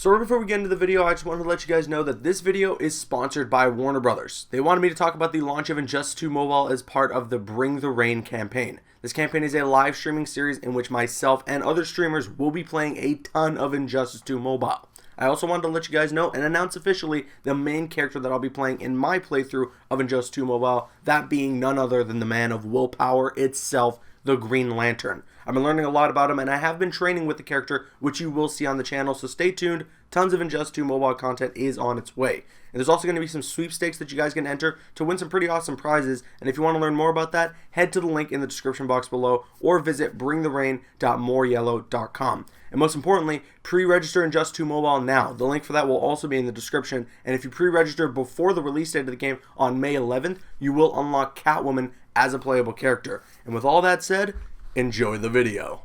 So right before we get into the video, I just wanted to let you guys know that this video is sponsored by Warner Brothers. They wanted me to talk about the launch of Injustice 2 Mobile as part of the Bring the Rain campaign. This campaign is a live streaming series in which myself and other streamers will be playing a ton of Injustice 2 Mobile. I also wanted to let you guys know and announce officially the main character that I'll be playing in my playthrough of Injustice 2 Mobile, that being none other than the man of willpower itself, the Green Lantern. I've been learning a lot about him, and I have been training with the character, which you will see on the channel, so stay tuned. Tons of Injustice 2 Mobile content is on its way. And there's also going to be some sweepstakes that you guys can enter to win some pretty awesome prizes, and if you want to learn more about that, head to the link in the description box below, or visit bringtherain.moreyellow.com. And most importantly, pre-register Injustice 2 Mobile now. The link for that will also be in the description, and if you pre-register before the release date of the game on May 11th, you will unlock Catwoman as a playable character. And with all that said, enjoy the video.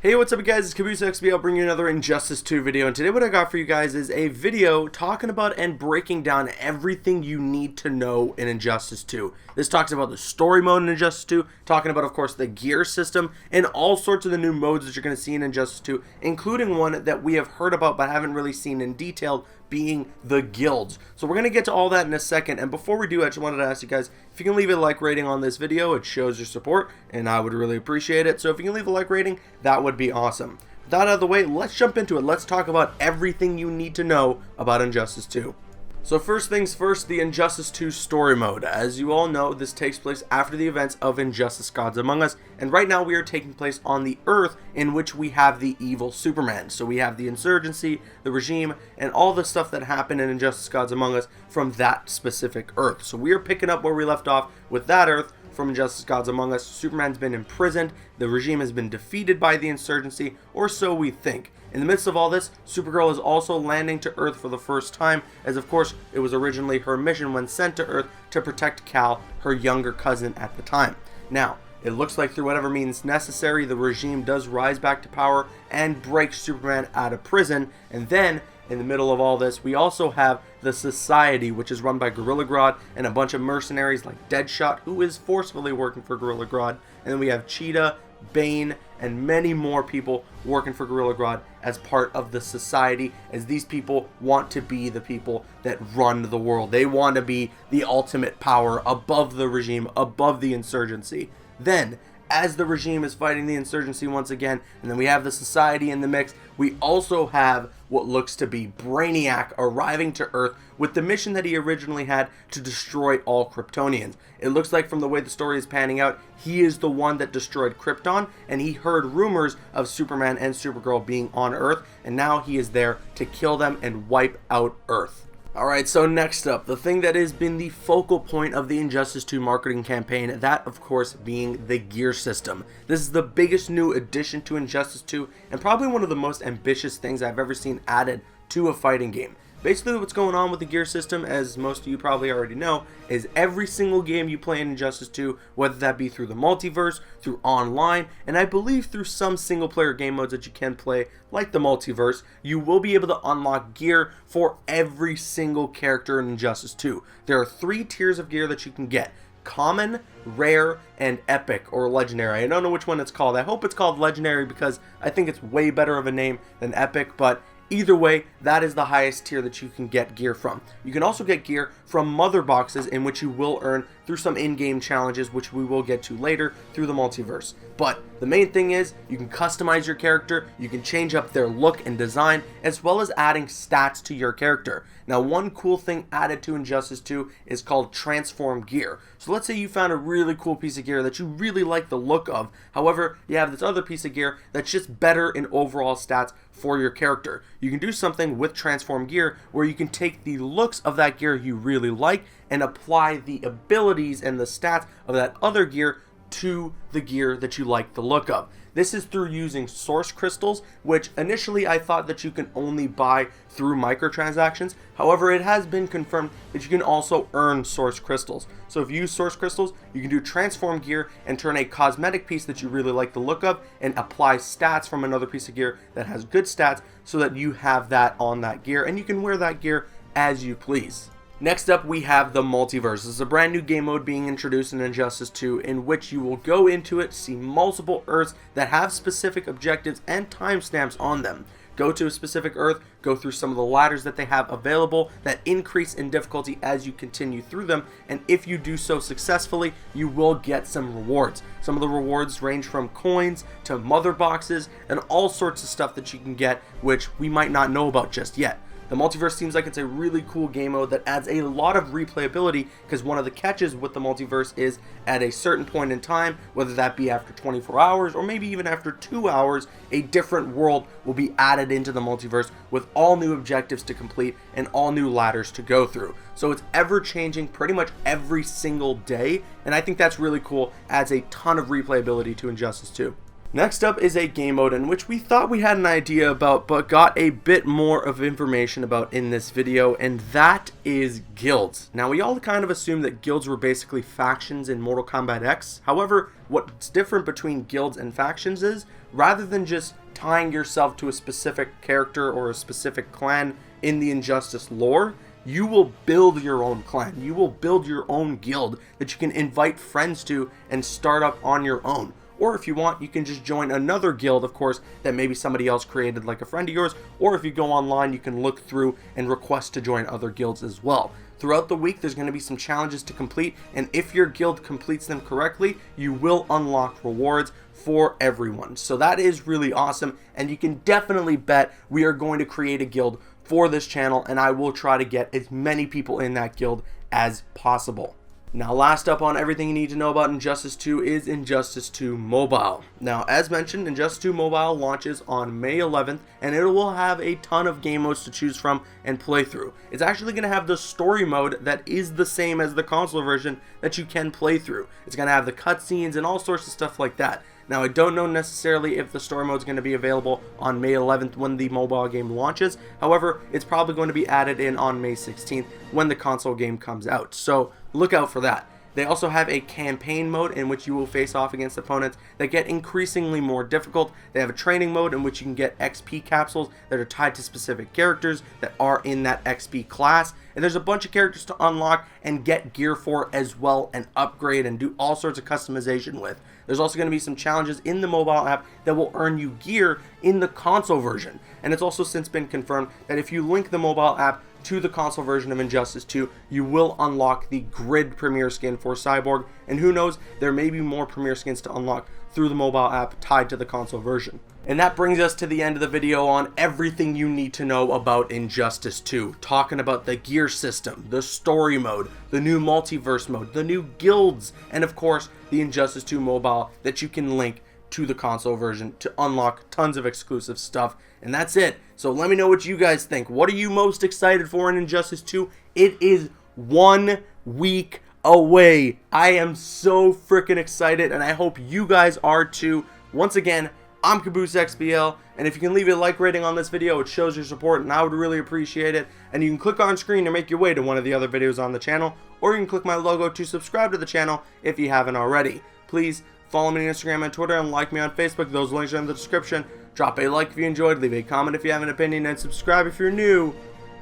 Hey, what's up guys, it's Caboose XB. I'll bring you another Injustice 2 video, and today what I got for you guys is a video talking about and breaking down everything you need to know in Injustice 2. This talks about the story mode in Injustice 2, talking about, of course, the gear system, and all sorts of the new modes that you're going to see in Injustice 2, including one that we have heard about but haven't really seen in detail, being the guilds. So we're going to get to all that in a second, and before we do, I just wanted to ask you guys, if you can leave a like rating on this video, it shows your support, and I would really appreciate it. So if you can leave a like rating, that would be awesome. With that out of the way, let's jump into it. Let's talk about everything you need to know about Injustice 2. So first things first, the Injustice 2 story mode. As you all know, this takes place after the events of Injustice Gods Among Us, and right now we are taking place on the Earth in which we have the evil Superman. So we have the insurgency, the regime, and all the stuff that happened in Injustice Gods Among Us from that specific Earth. So we are picking up where we left off with that Earth from Injustice Gods Among Us. Superman's been imprisoned, the regime has been defeated by the insurgency, or so we think. In the midst of all this, Supergirl is also landing to Earth for the first time, as of course it was originally her mission when sent to Earth to protect Kal, her younger cousin at the time. Now, it looks like through whatever means necessary, the regime does rise back to power and break Superman out of prison, and then in the middle of all this, we also have the Society, which is run by Gorilla Grodd and a bunch of mercenaries like Deadshot, who is forcefully working for Gorilla Grodd, and then we have Cheetah, Bane, and many more people working for Gorilla Grodd as part of the Society, as these people want to be the people that run the world. They want to be the ultimate power above the regime, above the insurgency. Then, as the regime is fighting the insurgency once again, and then we have the Society in the mix, we also have what looks to be Brainiac arriving to Earth with the mission that he originally had to destroy all Kryptonians. It looks like from the way the story is panning out, he is the one that destroyed Krypton, and he heard rumors of Superman and Supergirl being on Earth, and now he is there to kill them and wipe out Earth. Alright, so next up, the thing that has been the focal point of the Injustice 2 marketing campaign, that of course being the gear system. This is the biggest new addition to Injustice 2, and probably one of the most ambitious things I've ever seen added to a fighting game. Basically what's going on with the gear system, as most of you probably already know, is every single game you play in Injustice 2, whether that be through the multiverse, through online, and I believe through some single player game modes that you can play, like the multiverse, you will be able to unlock gear for every single character in Injustice 2. There are 3 tiers of gear that you can get: common, rare, and epic, or legendary. I don't know which one it's called. I hope it's called legendary because I think it's way better of a name than epic, but either way, that is the highest tier that you can get gear from. You can also get gear from mother boxes, in which you will earn through some in-game challenges, which we will get to later through the multiverse. But the main thing is, you can customize your character, you can change up their look and design, as well as adding stats to your character. Now, one cool thing added to Injustice 2 is called Transform Gear. So let's say you found a really cool piece of gear that you really like the look of. However, you have this other piece of gear that's just better in overall stats for your character. You can do something with Transform Gear where you can take the looks of that gear you really like and apply the abilities and the stats of that other gear to the gear that you like the look of. This is through using source crystals, which initially I thought that you can only buy through microtransactions. However, it has been confirmed that you can also earn source crystals. So if you use source crystals, you can do transform gear and turn a cosmetic piece that you really like the look of and apply stats from another piece of gear that has good stats so that you have that on that gear and you can wear that gear as you please. Next up, we have the Multiverse. This is a brand new game mode being introduced in Injustice 2, in which you will go into it, see multiple Earths that have specific objectives and timestamps on them. Go to a specific Earth, go through some of the ladders that they have available that increase in difficulty as you continue through them, and if you do so successfully, you will get some rewards. Some of the rewards range from coins to mother boxes and all sorts of stuff that you can get, which we might not know about just yet. The Multiverse seems like it's a really cool game mode that adds a lot of replayability, because one of the catches with the Multiverse is at a certain point in time, whether that be after 24 hours or maybe even after 2 hours, a different world will be added into the Multiverse with all new objectives to complete and all new ladders to go through. So it's ever changing pretty much every single day, and I think that's really cool. Adds a ton of replayability to Injustice 2. Next up is a game mode in which we thought we had an idea about, but got a bit more of information about in this video, and that is guilds. Now, we all kind of assumed that guilds were basically factions in Mortal Kombat X. However, what's different between guilds and factions is, rather than just tying yourself to a specific character or a specific clan in the Injustice lore, you will build your own clan. You will build your own guild that you can invite friends to and start up on your own. Or if you want, you can just join another guild, of course, that maybe somebody else created, like a friend of yours. Or if you go online, you can look through and request to join other guilds as well. Throughout the week, there's going to be some challenges to complete, and if your guild completes them correctly, you will unlock rewards for everyone. So that is really awesome, and you can definitely bet we are going to create a guild for this channel, and I will try to get as many people in that guild as possible. Now, last up on everything you need to know about Injustice 2 is Injustice 2 Mobile. Now, as mentioned, Injustice 2 Mobile launches on May 11th, and it will have a ton of game modes to choose from and play through. It's actually going to have the story mode that is the same as the console version that you can play through. It's going to have the cutscenes and all sorts of stuff like that. Now, I don't know necessarily if the story mode is going to be available on May 11th when the mobile game launches. However, it's probably going to be added in on May 16th when the console game comes out. So look out for that. They also have a campaign mode in which you will face off against opponents that get increasingly more difficult. They have a training mode in which you can get XP capsules that are tied to specific characters that are in that XP class. And there's a bunch of characters to unlock and get gear for as well, and upgrade and do all sorts of customization with. There's also going to be some challenges in the mobile app that will earn you gear in the console version. And it's also since been confirmed that if you link the mobile app to the console version of Injustice 2, you will unlock the Grid Premier skin for Cyborg, and who knows, there may be more Premier skins to unlock through the mobile app tied to the console version. And that brings us to the end of the video on everything you need to know about Injustice 2. Talking about the gear system, the story mode, the new multiverse mode, the new guilds, and of course, the Injustice 2 mobile that you can link to the console version to unlock tons of exclusive stuff. And that's it. So let me know what you guys think. What are you most excited for in Injustice 2? It is 1 week away. I am so freaking excited, and I hope you guys are too. Once again, I'm Caboose XBL, and if you can leave a like rating on this video, it shows your support, and I would really appreciate it. And you can click on screen to make your way to one of the other videos on the channel, or you can click my logo to subscribe to the channel if you haven't already. Please follow me on Instagram and Twitter, and like me on Facebook. Those links are in the description. Drop a like if you enjoyed, leave a comment if you have an opinion, and subscribe if you're new.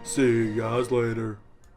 See you guys later.